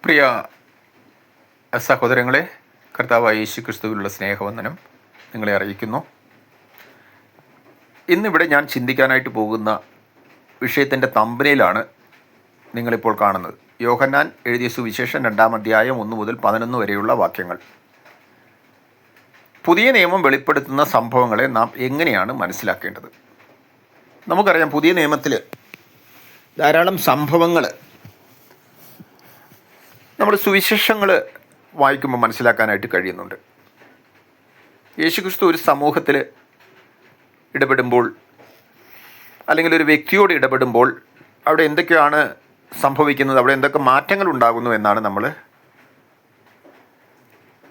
പ്രിയ സഹോദരങ്ങളെ, കർത്താവായ യേശു ക്രിസ്തുവിലുള്ള സ്നേഹവന്ദനം നിങ്ങളെ അറിയിക്കുന്നു. ഇന്നിവിടെ ഞാൻ ചിന്തിക്കാനായിട്ട് പോകുന്ന വിഷയത്തിൻ്റെ തമ്പനയിലാണ് നിങ്ങളിപ്പോൾ കാണുന്നത്. യോഹന്നാൻ എഴുതിയ സുവിശേഷം 2-ാം അധ്യായം 1 മുതൽ 11 വരെയുള്ള വാക്യങ്ങൾ. പുതിയ നിയമം വെളിപ്പെടുത്തുന്ന സംഭവങ്ങളെ നാം എങ്ങനെയാണ് മനസ്സിലാക്കേണ്ടത്? നമുക്കറിയാം, പുതിയ നിയമത്തിൽ ധാരാളം സംഭവങ്ങൾ നമ്മൾ സുവിശേഷങ്ങൾ വായിക്കുമ്പോൾ മനസ്സിലാക്കാനായിട്ട് കഴിയുന്നുണ്ട്. യേശുക്രിസ്തു ഒരു സമൂഹത്തിൽ ഇടപെടുമ്പോൾ, അല്ലെങ്കിൽ ഒരു വ്യക്തിയോട് ഇടപെടുമ്പോൾ അവിടെ എന്തൊക്കെയാണ് സംഭവിക്കുന്നത്, അവിടെ എന്തൊക്കെ മാറ്റങ്ങൾ ഉണ്ടാകുന്നു എന്നാണ് നമ്മൾ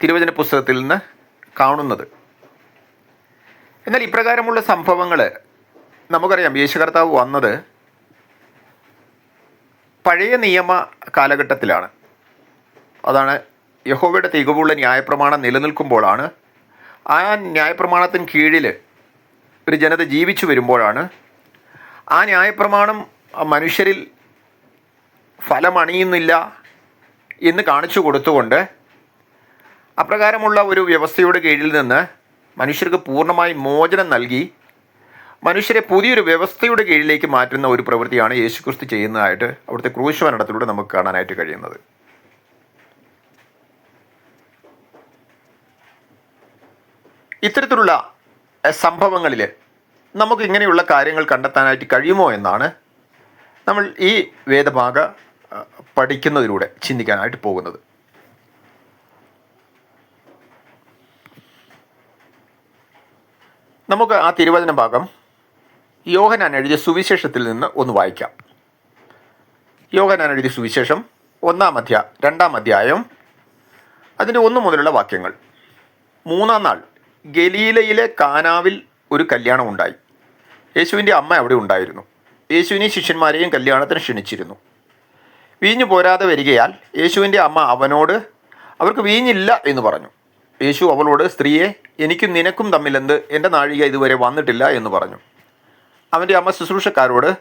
തിരുവചന പുസ്തകത്തിൽ നിന്ന് കാണുന്നത്. എന്നാൽ ഇപ്രകാരമുള്ള സംഭവങ്ങൾ നമുക്കറിയാം, യേശു കർത്താവ് വന്നത് പഴയ നിയമ കാലഘട്ടത്തിലാണ്. അതാണ് യഹോവയുടെ തികവുള്ള ന്യായപ്രമാണം നിലനിൽക്കുമ്പോഴാണ്, ആ ന്യായപ്രമാണത്തിന് കീഴിൽ ഒരു ജനത ജീവിച്ചു വരുമ്പോഴാണ് ആ ന്യായപ്രമാണം മനുഷ്യരിൽ ഫലമണിയുന്നില്ല എന്ന് കാണിച്ചു കൊടുത്തുകൊണ്ട് അപ്രകാരമുള്ള ഒരു വ്യവസ്ഥയുടെ കീഴിൽ നിന്ന് മനുഷ്യർക്ക് പൂർണ്ണമായി മോചനം നൽകി മനുഷ്യരെ പുതിയൊരു വ്യവസ്ഥയുടെ കീഴിലേക്ക് മാറ്റുന്ന ഒരു പ്രവൃത്തിയാണ് യേശുക്രിസ്തു ചെയ്യുന്നതായിട്ട് അവിടുത്തെ ക്രൂശ് മരണത്തിലൂടെ നമുക്ക് കാണാനായിട്ട് കഴിയുന്നത്. ഇത്തരത്തിലുള്ള സംഭവങ്ങളിൽ നമുക്ക് ഇങ്ങനെയുള്ള കാര്യങ്ങൾ കണ്ടെത്താനായിട്ട് കഴിയുമോ എന്നാണ് നമ്മൾ ഈ വേദഭാഗ പഠിക്കുന്നതിലൂടെ ചിന്തിക്കാനായിട്ട് പോകുന്നത്. നമുക്ക് ആ തിരുവചന ഭാഗം യോഹന്നാൻ എഴുതിയ സുവിശേഷത്തിൽ നിന്ന് ഒന്ന് വായിക്കാം. യോഹന്നാൻ എഴുതിയ സുവിശേഷം 2-ാം അധ്യായം അതിൻ്റെ 1 മുതലുള്ള വാക്യങ്ങൾ. 3-ാം നാൾ ഗലീലയിലെ കാനാവിൽ ഒരു കല്യാണം ഉണ്ടായി. യേശുവിൻ്റെ അമ്മ അവിടെ ഉണ്ടായിരുന്നു. യേശുവിനെയും ശിഷ്യന്മാരെയും കല്യാണത്തിന് ക്ഷണിച്ചിരുന്നു. വീഞ്ഞു പോരാതെ വരികയാൽ യേശുവിൻ്റെ അമ്മ അവനോട്, അവർക്ക് വീഞ്ഞില്ല എന്ന് പറഞ്ഞു. യേശു അവളോട്, സ്ത്രീയെ, എനിക്കും നിനക്കും തമ്മിലെന്ത്? എൻ്റെ നാഴിക ഇതുവരെ വന്നിട്ടില്ല എന്ന് പറഞ്ഞു. അവൻ്റെ അമ്മ ശുശ്രൂഷക്കാരോട്,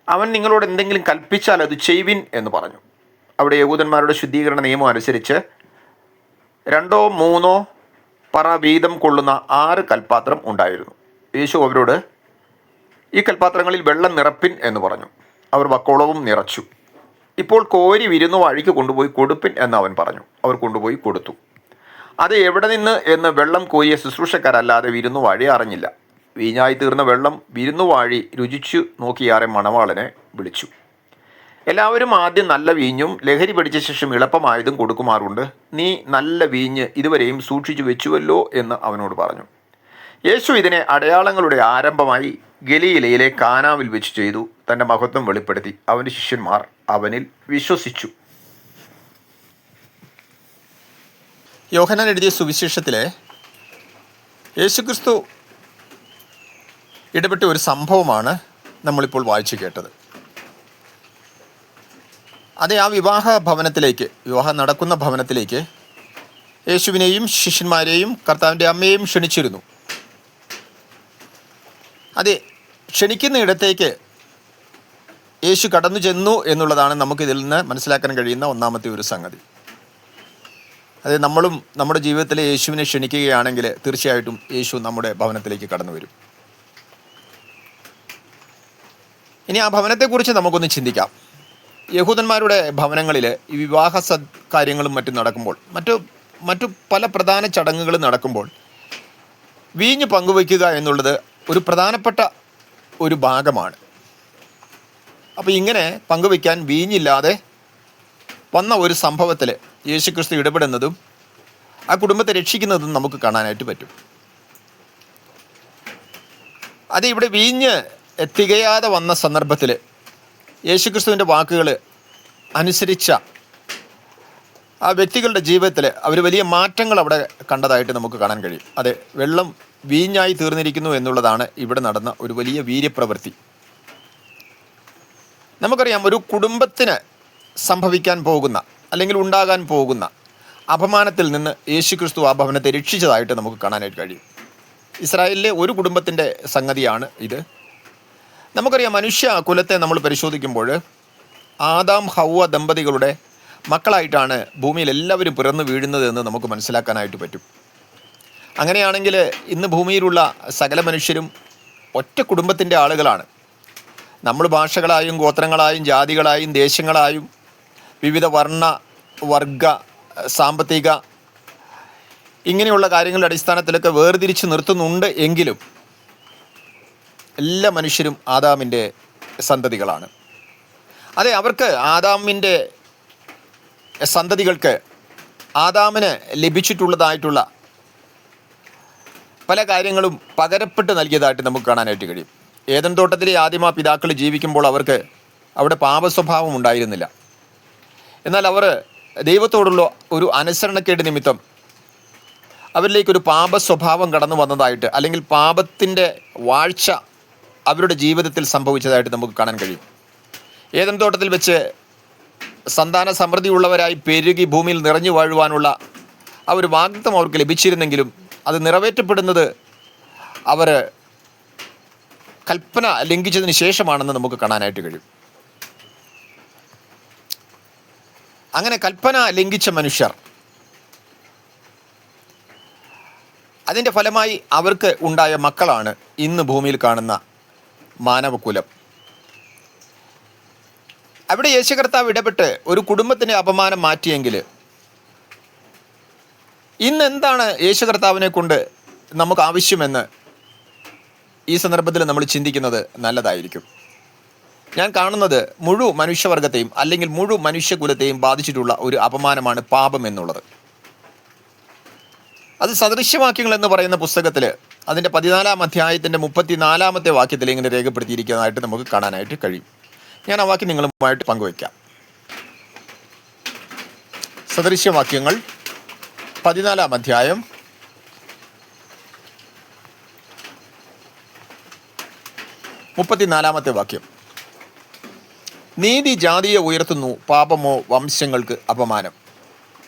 അവൻ നിങ്ങളോട് എന്തെങ്കിലും കൽപ്പിച്ചാൽ അത് ചെയ്വിൻ എന്ന് പറഞ്ഞു. അവിടെ യഹൂദന്മാരുടെ ശുദ്ധീകരണ നിയമം അനുസരിച്ച് 2-3 പറ വീതം കൊള്ളുന്ന 6 കൽപ്പാത്രം ഉണ്ടായിരുന്നു. യേശു അവരോട്, ഈ കൽപ്പാത്രങ്ങളിൽ വെള്ളം നിറപ്പിൻ എന്ന് പറഞ്ഞു. അവർ വക്കോളവും നിറച്ചു. ഇപ്പോൾ കോരി വിരുന്നുവാഴിക്ക് കൊണ്ടുപോയി കൊടുപ്പിൻ എന്ന് അവൻ പറഞ്ഞു. അവർ കൊണ്ടുപോയി കൊടുത്തു. അത് എവിടെ നിന്ന് എന്ന് വെള്ളം കോരിയ ശുശ്രൂഷക്കാരല്ലാതെ വിരുന്നുവാഴി അറിഞ്ഞില്ല. വീഞ്ഞായി തീർന്ന വെള്ളം വിരുന്നുവാഴി രുചിച്ചു നോക്കിയാറെ മണവാളനെ വിളിച്ചു. എല്ലാവരും ആദ്യം നല്ല വീഞ്ഞും ലഹരി പിടിച്ച ശേഷം എളുപ്പമായതും കൊടുക്കുമാറുണ്ട്. നീ നല്ല വീഞ്ഞ് ഇതുവരെയും സൂക്ഷിച്ചു വെച്ചുവല്ലോ എന്ന് അവനോട് പറഞ്ഞു. യേശു ഇതിനെ അടയാളങ്ങളുടെ ആരംഭമായി ഗലീലയിലെ കാനാവിൽ വെച്ച് ചെയ്തു. തൻ്റെ മഹത്വം വെളിപ്പെടുത്തി. അവൻ്റെ ശിഷ്യന്മാർ അവനിൽ വിശ്വസിച്ചു. യോഹന്നാൻ എഴുതിയ സുവിശേഷത്തിലെ യേശുക്രിസ്തു ഇടപെട്ട ഒരു സംഭവമാണ് നമ്മളിപ്പോൾ വായിച്ചു കേട്ടത്. അതെ, ആ വിവാഹം നടക്കുന്ന ഭവനത്തിലേക്ക് യേശുവിനെയും ശിഷ്യന്മാരെയും കർത്താവിൻ്റെ അമ്മയെയും ക്ഷണിച്ചിരുന്നു. അതെ, ക്ഷണിക്കുന്ന ഇടത്തേക്ക് യേശു കടന്നു ചെന്നു എന്നുള്ളതാണ് നമുക്കിതിൽ നിന്ന് മനസ്സിലാക്കാൻ കഴിയുന്ന ഒന്നാമത്തെ ഒരു സംഗതി. അതെ, നമ്മളും നമ്മുടെ ജീവിതത്തിലെ യേശുവിനെ ക്ഷണിക്കുകയാണെങ്കിൽ തീർച്ചയായിട്ടും യേശു നമ്മുടെ ഭവനത്തിലേക്ക് കടന്നു വരും. ഇനി ആ ഭവനത്തെക്കുറിച്ച് നമുക്കൊന്ന് ചിന്തിക്കാം. യഹൂദന്മാരുടെ ഭവനങ്ങളിൽ ഈ വിവാഹ കാര്യങ്ങളും മറ്റും നടക്കുമ്പോൾ, മറ്റു പല പ്രധാന ചടങ്ങുകളും നടക്കുമ്പോൾ വീഞ്ഞ് പങ്കുവയ്ക്കുക എന്നുള്ളത് ഒരു പ്രധാനപ്പെട്ട ഒരു ഭാഗമാണ്. അപ്പോൾ ഇങ്ങനെ പങ്കുവയ്ക്കാൻ വീഞ്ഞില്ലാതെ വന്ന ഒരു സംഭവത്തിൽ യേശുക്രിസ്തു ഇടപെടുന്നതും ആ കുടുംബത്തെ രക്ഷിക്കുന്നതും നമുക്ക് കാണാനായിട്ട് പറ്റും. അത് ഇവിടെ വീഞ്ഞ് തികയാതെ വന്ന സന്ദർഭത്തിൽ യേശുക്രിസ്തുവിൻ്റെ വാക്കുകൾ അനുസരിച്ച ആ വ്യക്തികളുടെ ജീവിതത്തിൽ അവർ വലിയ മാറ്റങ്ങൾ അവിടെ കണ്ടതായിട്ട് നമുക്ക് കാണാൻ കഴിയും. അതെ, വെള്ളം വീഞ്ഞായി തീർന്നിരിക്കുന്നു എന്നുള്ളതാണ് ഇവിടെ നടന്ന ഒരു വലിയ വീര്യപ്രവൃത്തി. നമുക്കറിയാം, ഒരു കുടുംബത്തിന് സംഭവിക്കാൻ പോകുന്ന അല്ലെങ്കിൽ ഉണ്ടാകാൻ പോകുന്ന അപമാനത്തിൽ നിന്ന് യേശുക്രിസ്തു ആ ഭവനത്തെ രക്ഷിച്ചതായിട്ട് നമുക്ക് കാണാനായിട്ട് കഴിയും. ഇസ്രായേലിലെ ഒരു കുടുംബത്തിൻ്റെ സംഗതിയാണ് ഇത്. നമുക്കറിയാം, മനുഷ്യ കുലത്തെ നമ്മൾ പരിശോധിക്കുമ്പോൾ ആദാം ഹൗവ ദമ്പതികളുടെ മക്കളായിട്ടാണ് ഭൂമിയിൽ എല്ലാവരും പിറന്നു വീഴുന്നത് എന്ന് നമുക്ക് മനസ്സിലാക്കാനായിട്ട് പറ്റും. അങ്ങനെയാണെങ്കിൽ ഇന്ന് ഭൂമിയിലുള്ള സകല മനുഷ്യരും ഒറ്റ കുടുംബത്തിൻ്റെ ആളുകളാണ്. നമ്മൾ ഭാഷകളായും ഗോത്രങ്ങളായും ജാതികളായും ദേശങ്ങളായും വിവിധ വർണ്ണ വർഗ സാമ്പത്തിക ഇങ്ങനെയുള്ള കാര്യങ്ങളുടെ അടിസ്ഥാനത്തിലൊക്കെ വേർതിരിച്ച് നിർത്തുന്നുണ്ട് എങ്കിലും എല്ലാ മനുഷ്യരും ആദാമിൻ്റെ സന്തതികളാണ്. അതെ, അവർക്ക് ആദാമിൻ്റെ സന്തതികൾക്ക് ആദാമിന് ലഭിച്ചിട്ടുള്ളതായിട്ടുള്ള പല കാര്യങ്ങളും പകരപ്പെട്ട് നൽകിയതായിട്ട് നമുക്ക് കാണാനായിട്ട് കഴിയും. ഏദൻ തോട്ടത്തിലെ ആദിമ പിതാക്കൾ ജീവിക്കുമ്പോൾ അവർക്ക് അവിടെ പാപസ്വഭാവം ഉണ്ടായിരുന്നില്ല. എന്നാൽ അവർ ദൈവത്തോടുള്ള ഒരു അനുസരണക്കേട് നിമിത്തം അവരിലേക്കൊരു പാപസ്വഭാവം കടന്നു വന്നതായിട്ട്, അല്ലെങ്കിൽ പാപത്തിൻ്റെ വാഴ്ച അവരുടെ ജീവിതത്തിൽ സംഭവിച്ചതായിട്ട് നമുക്ക് കാണാൻ കഴിയും. ഏദൻ തോട്ടത്തിൽ വെച്ച് സന്താന സമൃദ്ധിയുള്ളവരായി പെരുകി ഭൂമിയിൽ നിറഞ്ഞു വാഴുവാനുള്ള ആ ഒരു വാഗ്ദത്തം അവർക്ക് ലഭിച്ചിരുന്നെങ്കിലും അത് നിറവേറ്റപ്പെടുന്നത് അവർ കൽപ്പന ലംഘിച്ചതിന് ശേഷമാണെന്ന് നമുക്ക് കാണാനായിട്ട് കഴിയും. അങ്ങനെ കൽപ്പന ലംഘിച്ച മനുഷ്യർ, അതിൻ്റെ ഫലമായി അവർക്ക് ഉണ്ടായ മക്കളാണ് ഇന്ന് ഭൂമിയിൽ കാണുന്ന മാനവകുലം. അവിടെ യേശു കർത്താവ് ഇടപെട്ട് ഒരു കുടുംബത്തിൻ്റെ അപമാനം മാറ്റിയെങ്കിൽ ഇന്ന് എന്താണ് യേശു കർത്താവിനെ കൊണ്ട് നമുക്ക് ആവശ്യമെന്ന് ഈ സന്ദർഭത്തിൽ നമ്മൾ ചിന്തിക്കുന്നത് നല്ലതായിരിക്കും. ഞാൻ കാണുന്നത് മനുഷ്യവർഗത്തെയും അല്ലെങ്കിൽ മനുഷ്യകുലത്തെയും ബാധിച്ചിട്ടുള്ള ഒരു അപമാനമാണ് പാപം എന്നുള്ളത്. അത് സദൃശ്യവാക്യങ്ങൾ എന്ന് പറയുന്ന പുസ്തകത്തിൽ അതിൻ്റെ 14-ാം അധ്യായത്തിൻ്റെ 34-ാമത്തെ വാക്യത്തിൽ ഇങ്ങനെ രേഖപ്പെടുത്തിയിരിക്കുന്നതായിട്ട് നമുക്ക് കാണാനായിട്ട് കഴിയും. ഞാൻ ആ വാക്യം നിങ്ങളുമായിട്ട് പങ്കുവയ്ക്കാം. സദൃശ്യവാക്യങ്ങൾ 14-ാം അധ്യായം 34-ാമത്തെ വാക്യം. നീതി ജാതിയെ ഉയർത്തുന്നു, പാപമോ വംശങ്ങൾക്ക് അപമാനം.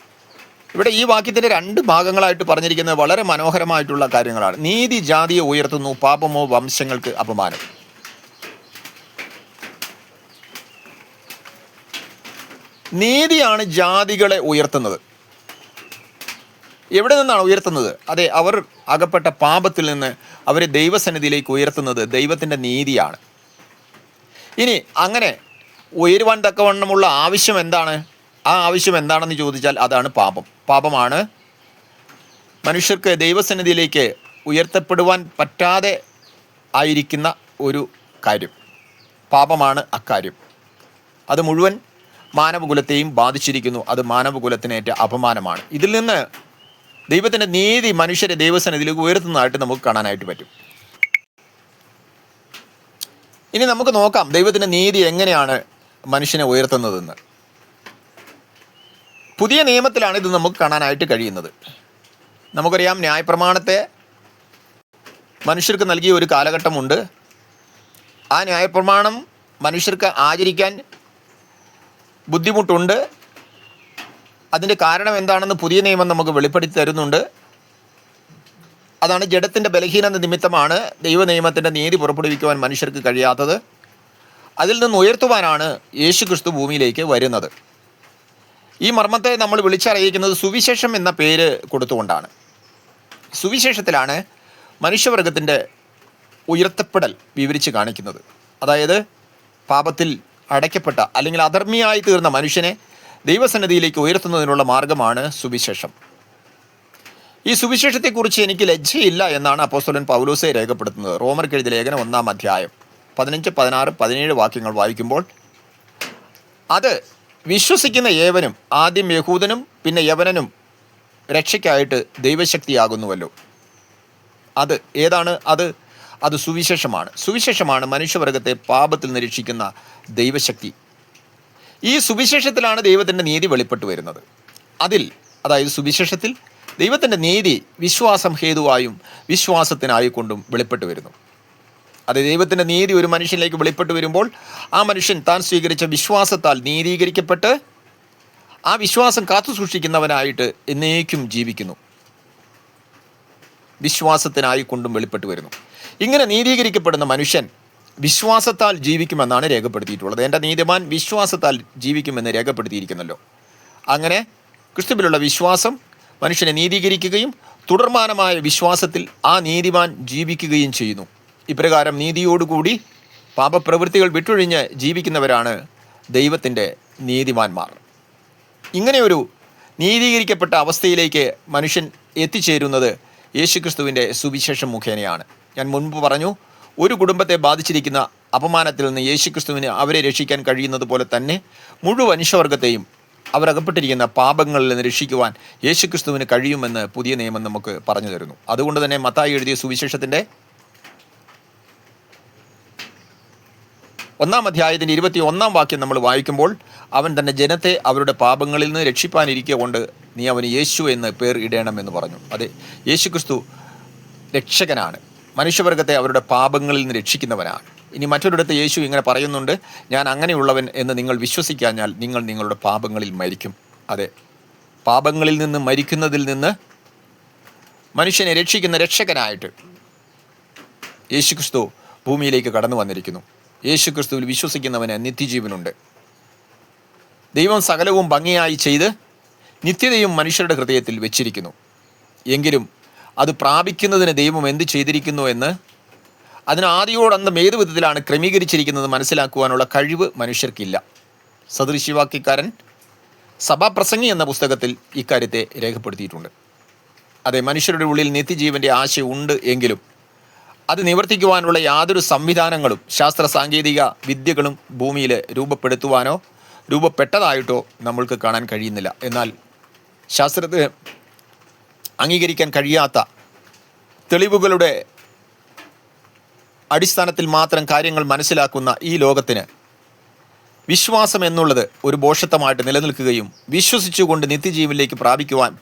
ഇവിടെ ഈ വാക്യത്തിൻ്റെ 2 ഭാഗങ്ങളായിട്ട് പറഞ്ഞിരിക്കുന്നത് വളരെ മനോഹരമായിട്ടുള്ള കാര്യങ്ങളാണ്. നീതി ജാതിയെ ഉയർത്തുന്നു, പാപമോ വംശങ്ങൾക്ക് അപമാനം. നീതിയാണ് ജാതികളെ ഉയർത്തുന്നത്. എവിടെ നിന്നാണ് ഉയർത്തുന്നത്? അതെ, അവർ അകപ്പെട്ട പാപത്തിൽ നിന്ന് അവരെ ദൈവസന്നിധിയിലേക്ക് ഉയർത്തുന്നത് ദൈവത്തിൻ്റെ നീതിയാണ്. ഇനി അങ്ങനെ ഉയരുവാൻ തക്കവണ്ണമുള്ള ആവശ്യം എന്താണ്? ആ ആവശ്യം എന്താണെന്ന് ചോദിച്ചാൽ അതാണ് പാപം. പാപമാണ് മനുഷ്യർക്ക് ദൈവസന്നിധിയിലേക്ക് ഉയർത്തപ്പെടുവാൻ പറ്റാതെ ആയിരിക്കുന്ന ഒരു കാര്യം. പാപമാണ് അക്കാര്യം. അത് മുഴുവൻ മാനവകുലത്തെയും ബാധിച്ചിരിക്കുന്നു. അത് മാനവകുലത്തിനേറ്റ അപമാനമാണ്. ഇതിൽ നിന്ന് ദൈവത്തിൻ്റെ നീതി മനുഷ്യരെ ദൈവസന്നിധിയിലേക്ക് ഉയർത്തുന്നതായിട്ട് നമുക്ക് കാണാനായിട്ട് പറ്റും. ഇനി നമുക്ക് നോക്കാം ദൈവത്തിൻ്റെ നീതി എങ്ങനെയാണ് മനുഷ്യനെ ഉയർത്തുന്നതെന്ന്. പുതിയ നിയമത്തിലാണ് ഇത് നമുക്ക് കാണാനായിട്ട് കഴിയുന്നത്. നമുക്കറിയാം, ന്യായപ്രമാണത്തെ മനുഷ്യർക്ക് നൽകിയ ഒരു കാലഘട്ടമുണ്ട്. ആ ന്യായപ്രമാണം മനുഷ്യർക്ക് ആചരിക്കാൻ ബുദ്ധിമുട്ടുണ്ട്. അതിൻ്റെ കാരണം എന്താണെന്ന് പുതിയ നിയമം നമുക്ക് വെളിപ്പെടുത്തി തരുന്നുണ്ട്. അതാണ് ജഡത്തിൻ്റെ ബലഹീനത നിമിത്തമാണ് ദൈവനിയമത്തിൻ്റെ നീതി പുറപ്പെടുവിക്കുവാൻ മനുഷ്യർക്ക് കഴിയാത്തത്. അതിൽ നിന്ന് ഉയർത്തുവാനാണ് യേശു ക്രിസ്തു ഭൂമിയിലേക്ക് വരുന്നത്. ഈ മർമ്മത്തെ നമ്മൾ വിളിച്ചറിയിക്കുന്നത് സുവിശേഷം എന്ന പേര് കൊടുത്തുകൊണ്ടാണ്. സുവിശേഷത്തിലാണ് മനുഷ്യവർഗത്തിൻ്റെ ഉയർത്തപ്പെടൽ വിവരിച്ച് കാണിക്കുന്നത്. അതായത് പാപത്തിൽ അടയ്ക്കപ്പെട്ട അല്ലെങ്കിൽ അധർമ്മിയായി തീർന്ന മനുഷ്യനെ ദൈവസന്നിധിയിലേക്ക് ഉയർത്തുന്നതിനുള്ള മാർഗമാണ് സുവിശേഷം. ഈ സുവിശേഷത്തെക്കുറിച്ച് എനിക്ക് ലജ്ജയില്ല എന്നാണ് അപ്പോസ്തലൻ പൗലോസ് രേഖപ്പെടുത്തുന്നത്. റോമർക്ക് എഴുതിയ ലേഖനം 1-ാം അധ്യായം 15, 16, 17 വാക്യങ്ങൾ വായിക്കുമ്പോൾ, അത് വിശ്വസിക്കുന്ന ഏവനും, ആദ്യം യഹൂദനും പിന്നെ യവനനും രക്ഷയ്ക്കായിട്ട് ദൈവശക്തിയാകുന്നുവല്ലോ. അത് ഏതാണ്? അത് സുവിശേഷമാണ്. സുവിശേഷമാണ് മനുഷ്യവർഗത്തെ പാപത്തിൽ നിരീക്ഷിക്കുന്ന ദൈവശക്തി. ഈ സുവിശേഷത്തിലാണ് ദൈവത്തിൻ്റെ നീതി വെളിപ്പെട്ടു വരുന്നത്. അതായത് സുവിശേഷത്തിൽ ദൈവത്തിൻ്റെ നീതി വിശ്വാസം ഹേതുവായും വിശ്വാസത്തിനായിക്കൊണ്ടും വെളിപ്പെട്ടു വരുന്നു. അത് ദൈവത്തിൻ്റെ നീതി ഒരു മനുഷ്യനിലേക്ക് വെളിപ്പെട്ടു വരുമ്പോൾ ആ മനുഷ്യൻ താൻ സ്വീകരിച്ച വിശ്വാസത്താൽ നീതീകരിക്കപ്പെട്ട് ആ വിശ്വാസം കാത്തു സൂക്ഷിക്കുന്നവനായിട്ട് എന്നേക്കും ജീവിക്കുന്നു. വിശ്വാസത്തിനായിക്കൊണ്ടും വെളിപ്പെട്ടു വരുന്നു. ഇങ്ങനെ നീതീകരിക്കപ്പെടുന്ന മനുഷ്യൻ വിശ്വാസത്താൽ ജീവിക്കുമെന്നാണ് രേഖപ്പെടുത്തിയിട്ടുള്ളത്. എൻ്റെ നീതിമാൻ വിശ്വാസത്താൽ ജീവിക്കുമെന്ന് രേഖപ്പെടുത്തിയിരിക്കുന്നല്ലോ. അങ്ങനെ ക്രിസ്തുവിലുള്ള വിശ്വാസം മനുഷ്യനെ നീതീകരിക്കുകയും തുടർമാനമായ വിശ്വാസത്തിൽ ആ നീതിമാൻ ജീവിക്കുകയും ചെയ്യുന്നു. ഇപ്രകാരം നീതിയോടുകൂടി പാപപ്രവൃത്തികൾ വിട്ടൊഴിഞ്ഞ് ജീവിക്കുന്നവരാണ് ദൈവത്തിൻ്റെ നീതിമാന്മാർ. ഇങ്ങനെയൊരു നീതീകരിക്കപ്പെട്ട അവസ്ഥയിലേക്ക് മനുഷ്യൻ എത്തിച്ചേരുന്നത് യേശുക്രിസ്തുവിൻ്റെ സുവിശേഷം മുഖേനയാണ്. ഞാൻ മുൻപ് പറഞ്ഞു, ഒരു കുടുംബത്തെ ബാധിച്ചിരിക്കുന്ന അപമാനത്തിൽ നിന്ന് യേശുക്രിസ്തുവിന് അവരെ രക്ഷിക്കാൻ കഴിയുന്നത് പോലെ തന്നെ മുഴുവൻ മനുഷ്യവർഗത്തെയും അവരകപ്പെട്ടിരിക്കുന്ന പാപങ്ങളിൽ നിന്ന് രക്ഷിക്കുവാൻ യേശുക്രിസ്തുവിന് കഴിയുമെന്ന് പുതിയ നിയമം നമുക്ക് പറഞ്ഞു തരുന്നു. അതുകൊണ്ട് തന്നെ മത്തായി എഴുതിയ സുവിശേഷത്തിൻ്റെ 1-ാം അധ്യായത്തിൻ്റെ 21-ാം വാക്യം നമ്മൾ വായിക്കുമ്പോൾ, അവൻ തൻ്റെ ജനത്തെ അവരുടെ പാപങ്ങളിൽ നിന്ന് രക്ഷിപ്പാനിരിക്കുക കൊണ്ട് നീ അവന് യേശു എന്ന് പേർ ഇടണമെന്ന് പറഞ്ഞു. അതെ, യേശുക്രിസ്തു രക്ഷകനാണ്, മനുഷ്യവർഗത്തെ അവരുടെ പാപങ്ങളിൽ നിന്ന് രക്ഷിക്കുന്നവനാണ്. ഇനി മറ്റൊരിടത്ത് യേശു ഇങ്ങനെ പറയുന്നുണ്ട്, ഞാൻ അങ്ങനെയുള്ളവൻ എന്ന് നിങ്ങൾ വിശ്വസിക്കാഞ്ഞാൽ നിങ്ങൾ നിങ്ങളുടെ പാപങ്ങളിൽ മരിക്കും. അതെ, പാപങ്ങളിൽ നിന്ന് മരിക്കുന്നതിൽ നിന്ന് മനുഷ്യനെ രക്ഷിക്കുന്ന രക്ഷകനായിട്ട് യേശുക്രിസ്തു ഭൂമിയിലേക്ക് കടന്നു വന്നിരിക്കുന്നു. യേശുക്രിസ്തുവിൽ വിശ്വസിക്കുന്നവന് നിത്യജീവനുണ്ട്. ദൈവം സകലവും ഭംഗിയായി ചെയ്ത് നിത്യതയും മനുഷ്യരുടെ ഹൃദയത്തിൽ വെച്ചിരിക്കുന്നു. എങ്കിലും അത് പ്രാപിക്കുന്നതിന് ദൈവം എന്ത് ചെയ്തിരിക്കുന്നു എന്ന്, അതിന് ആദിയോടന്തം ഏത് വിധത്തിലാണ് ക്രമീകരിച്ചിരിക്കുന്നത് മനസ്സിലാക്കുവാനുള്ള കഴിവ് മനുഷ്യർക്കില്ല. സദൃശവാക്യക്കാരൻ സഭാപ്രസംഗി എന്ന പുസ്തകത്തിൽ ഇക്കാര്യത്തെ രേഖപ്പെടുത്തിയിട്ടുണ്ട്. അതെ, മനുഷ്യരുടെ ഉള്ളിൽ നിത്യജീവൻ്റെ ആശയുണ്ട് എങ്കിലും അത് നിവർത്തിക്കുവാനുള്ള യാതൊരു സംവിധാനങ്ങളും ശാസ്ത്ര സാങ്കേതിക വിദ്യകളും ഭൂമിയിൽ രൂപപ്പെടുത്തുവാനോ രൂപപ്പെട്ടതായിട്ടോ നമ്മൾക്ക് കാണാൻ കഴിയുന്നില്ല. എന്നാൽ ശാസ്ത്രത്തിന് അംഗീകരിക്കാൻ കഴിയാത്ത തെളിവുകളുടെ അടിസ്ഥാനത്തിൽ മാത്രം കാര്യങ്ങൾ മനസ്സിലാക്കുന്ന ഈ ലോകത്തിന് വിശ്വാസം എന്നുള്ളത് ഒരു ഭോഷത്വമായിട്ട് നിലനിൽക്കുകയും വിശ്വസിച്ചുകൊണ്ട് നിത്യജീവനിലേക്ക്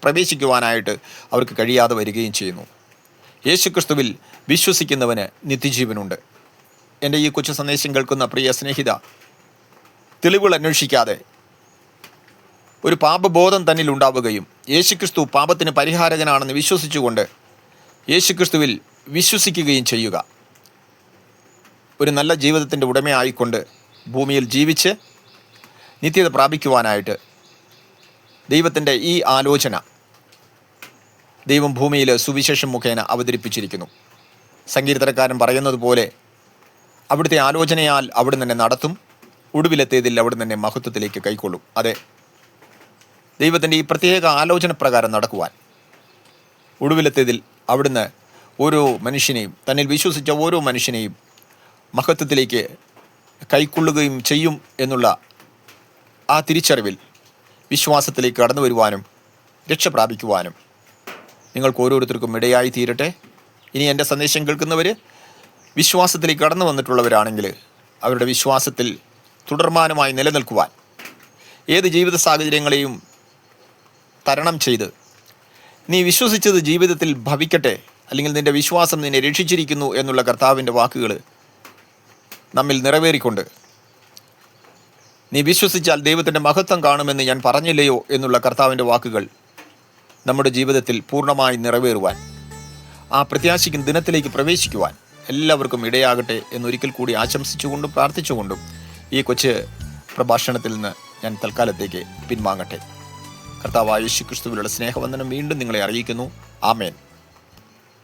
പ്രവേശിക്കുവാനായിട്ട് അവർക്ക് കഴിയാതെ വരികയും ചെയ്യുന്നു. യേശുക്രിസ്തുവിൽ വിശ്വസിക്കുന്നവന് നിത്യജീവനുണ്ട്. എൻ്റെ ഈ കൊച്ചു സന്ദേശം കേൾക്കുന്ന പ്രിയ സ്നേഹിത, തെളിവുകൾ അന്വേഷിക്കാതെ ഒരു പാപബോധം തന്നിൽ ഉണ്ടാവുകയും യേശുക്രിസ്തു പാപത്തിന് പരിഹാരകനാണെന്ന് വിശ്വസിച്ചുകൊണ്ട് യേശുക്രിസ്തുവിൽ വിശ്വസിക്കുകയും ചെയ്യുക. ഒരു നല്ല ജീവിതത്തിൻ്റെ ഉടമയായിക്കൊണ്ട് ഭൂമിയിൽ ജീവിച്ച് നിത്യത പ്രാപിക്കുവാനായിട്ട് ദൈവത്തിൻ്റെ ഈ ആലോചന ദൈവം ഭൂമിയിൽ സുവിശേഷം മുഖേന അവതരിപ്പിച്ചിരിക്കുന്നു. സങ്കീർത്തനക്കാരൻ പറയുന്നത് പോലെ അവിടുത്തെ ആലോചനയാൽ അവിടുന്ന് തന്നെ നടത്തും, ഒടുവിലെത്തിയതിൽ അവിടുന്ന് തന്നെ മഹത്വത്തിലേക്ക് കൈക്കൊള്ളും. അതെ, ദൈവത്തിൻ്റെ ഈ പ്രത്യേക ആലോചന പ്രകാരം നടക്കുവാൻ ഒടുവിലെത്തിയതിൽ അവിടുന്ന് ഓരോ മനുഷ്യനെയും, തന്നിൽ വിശ്വസിച്ച ഓരോ മനുഷ്യനെയും മഹത്വത്തിലേക്ക് കൈക്കൊള്ളുകയും ചെയ്യും എന്നുള്ള ആ തിരിച്ചറിവിൽ വിശ്വാസത്തിലേക്ക് കടന്നു വരുവാനും രക്ഷ പ്രാപിക്കുവാനും നിങ്ങൾക്ക് ഓരോരുത്തർക്കും ഇടയായി തീരട്ടെ. ഇനി എൻ്റെ സന്ദേശം കേൾക്കുന്നവർ വിശ്വാസത്തിലേക്ക് കടന്നു വന്നിട്ടുള്ളവരാണെങ്കിൽ അവരുടെ വിശ്വാസത്തിൽ തുടർമാനമായി നിലനിൽക്കുവാൻ, ഏത് ജീവിത സാഹചര്യങ്ങളെയും തരണം ചെയ്ത് നീ വിശ്വസിച്ചത് ജീവിതത്തിൽ ഭവിക്കട്ടെ, അല്ലെങ്കിൽ നിൻ്റെ വിശ്വാസം നിന്നെ രക്ഷിച്ചിരിക്കുന്നു എന്നുള്ള കർത്താവിൻ്റെ വാക്കുകൾ നമ്മിൽ നിറവേറിക്കൊണ്ട്, നീ വിശ്വസിച്ചാൽ ദൈവത്തിൻ്റെ മഹത്വം കാണുമെന്ന് ഞാൻ പറഞ്ഞില്ലയോ എന്നുള്ള കർത്താവിൻ്റെ വാക്കുകൾ നമ്മുടെ ജീവിതത്തിൽ പൂർണ്ണമായി നിറവേറുവാൻ, ആ പ്രത്യാശിക്കുന്ന ദിനത്തിലേക്ക് പ്രവേശിക്കുവാൻ എല്ലാവർക്കും ഇടയാകട്ടെ എന്നൊരിക്കൽ കൂടി ആശംസിച്ചുകൊണ്ടും പ്രാർത്ഥിച്ചുകൊണ്ടും ഈ കൊച്ചു പ്രഭാഷണത്തിൽ നിന്ന് ഞാൻ തൽക്കാലത്തേക്ക് പിൻവാങ്ങട്ടെ. കർത്താവായ യേശുക്രിസ്തുവിലുള്ള സ്നേഹവന്ദനം വീണ്ടും നിങ്ങളെ അറിയിക്കുന്നു. ആമേൻ.